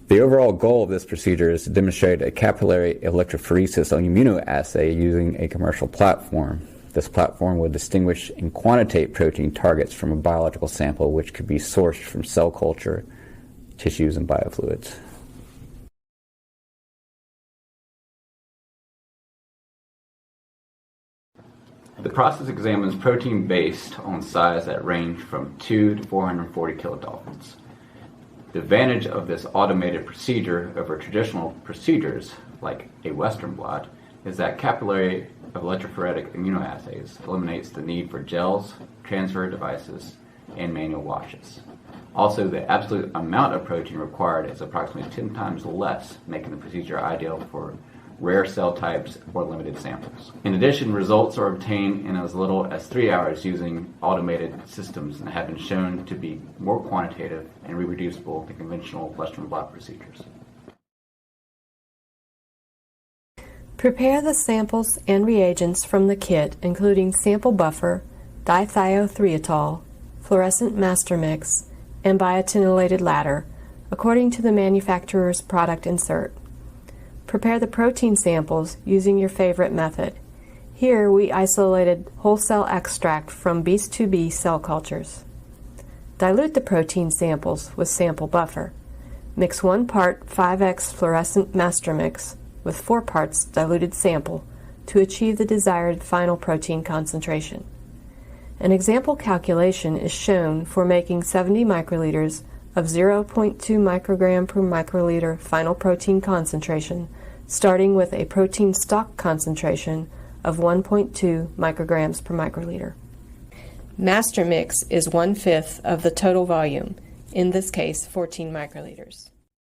The overall goal of this procedure is to demonstrate a capillary electrophoresis immunoassay using a commercial platform. This platform would distinguish and quantitate protein targets from a biological sample, which could be sourced from cell culture, tissues, and biofluids. The process examines protein based on size that range from 2 to 440 kilodaltons. The advantage of this automated procedure over traditional procedures, like a Western blot, is that capillary electrophoretic immunoassays eliminates the need for gels, transfer devices, and manual washes. Also, the absolute amount of protein required is approximately 10 times less, making the procedure ideal for rare cell types or limited samples. In addition, results are obtained in as little as 3 hours using automated systems and have been shown to be more quantitative and reproducible than conventional Western blot procedures. Prepare the samples and reagents from the kit, including sample buffer, dithiothreatol, fluorescent master mix, and biotinylated ladder, according to the manufacturer's product insert. Prepare the protein samples using your favorite method. Here we isolated whole cell extract from Beast IIb cell cultures. Dilute the protein samples with sample buffer. Mix 1 part 5x fluorescent master mix with 4 parts diluted sample to achieve the desired final protein concentration. An example calculation is shown for making 70 microliters of 0.2 microgram per microliter final protein concentration, starting with a protein stock concentration of 1.2 micrograms per microliter. Master mix is 1/5 of the total volume, in this case 14 microliters.